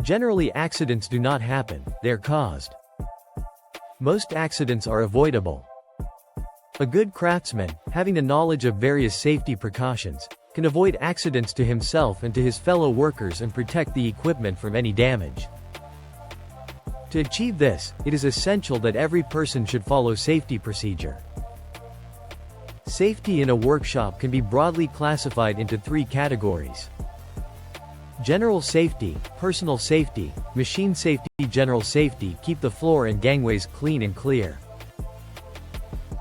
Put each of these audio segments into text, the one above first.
Generally, accidents do not happen, they are caused. Most accidents are avoidable. A good craftsman, having a knowledge of various safety precautions, can avoid accidents to himself and to his fellow workers and protect the equipment from any damage. To achieve this, it is essential that every person should follow safety procedure. Safety in a workshop can be broadly classified into three categories: general safety, personal safety, machine safety. General safety: keep the floor and gangways clean and clear.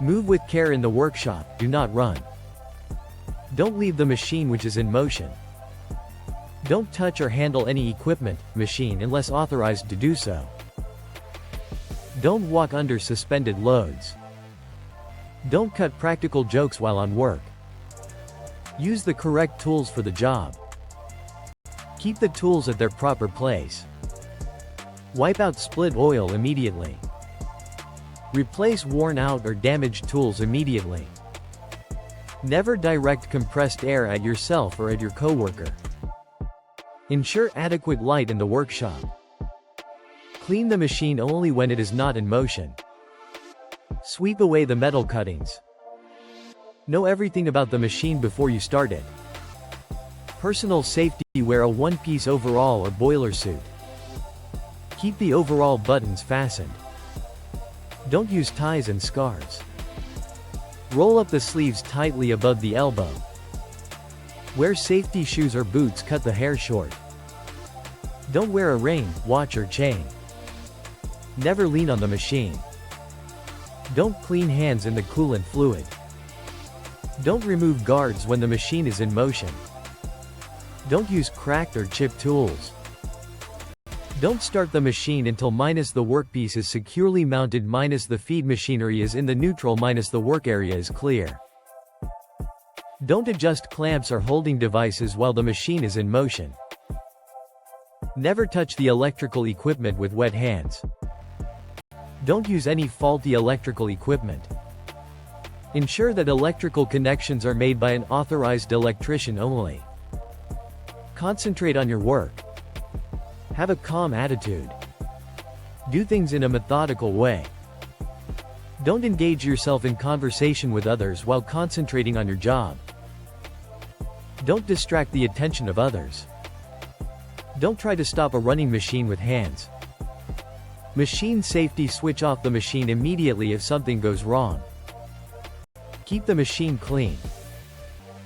Move with care in the workshop, do not run. Don't leave the machine which is in motion. Don't touch or handle any equipment, machine unless authorized to do so. Don't walk under suspended loads. Don't cut practical jokes while on work. Use the correct tools for the job. Keep the tools at their proper place. Wipe out split oil immediately. Replace worn out or damaged tools immediately. Never direct compressed air at yourself or at your coworker. Ensure adequate light in the workshop. Clean the machine only when it is not in motion. Sweep away the metal cuttings. Know everything about the machine before you start it. Personal safety: wear a one-piece overall or boiler suit. Keep the overall buttons fastened. Don't use ties and scarves. Roll up the sleeves tightly above the elbow. Wear safety shoes or boots. Cut the hair short. Don't wear a ring, watch or chain. Never lean on the machine. Don't clean hands in the coolant fluid. Don't remove guards when the machine is in motion. Don't use cracked or chipped tools. Don't start the machine until the workpiece is securely mounted, the feed machinery is in the neutral, the work area is clear. Don't adjust clamps or holding devices while the machine is in motion. Never touch the electrical equipment with wet hands. Don't use any faulty electrical equipment. Ensure that electrical connections are made by an authorized electrician only. Concentrate on your work. Have a calm attitude. Do things in a methodical way. Don't engage yourself in conversation with others while concentrating on your job. Don't distract the attention of others. Don't try to stop a running machine with hands. Machine safety: switch off the machine immediately if something goes wrong. Keep the machine clean.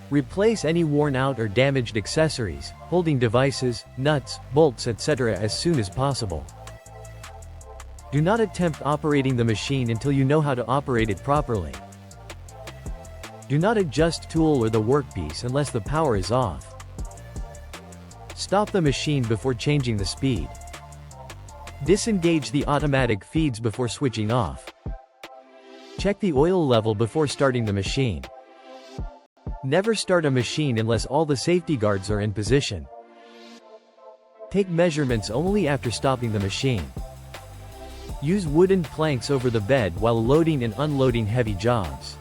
Replace any worn out or damaged accessories, holding devices, nuts, bolts, etc. as soon as possible. Do not attempt operating the machine until you know how to operate it properly. Do not adjust tool or the workpiece unless the power is off. Stop the machine before changing the speed. Disengage the automatic feeds before switching off. Check the oil level before starting the machine. Never start a machine unless all the safety guards are in position. Take measurements only after stopping the machine. Use wooden planks over the bed while loading and unloading heavy jobs.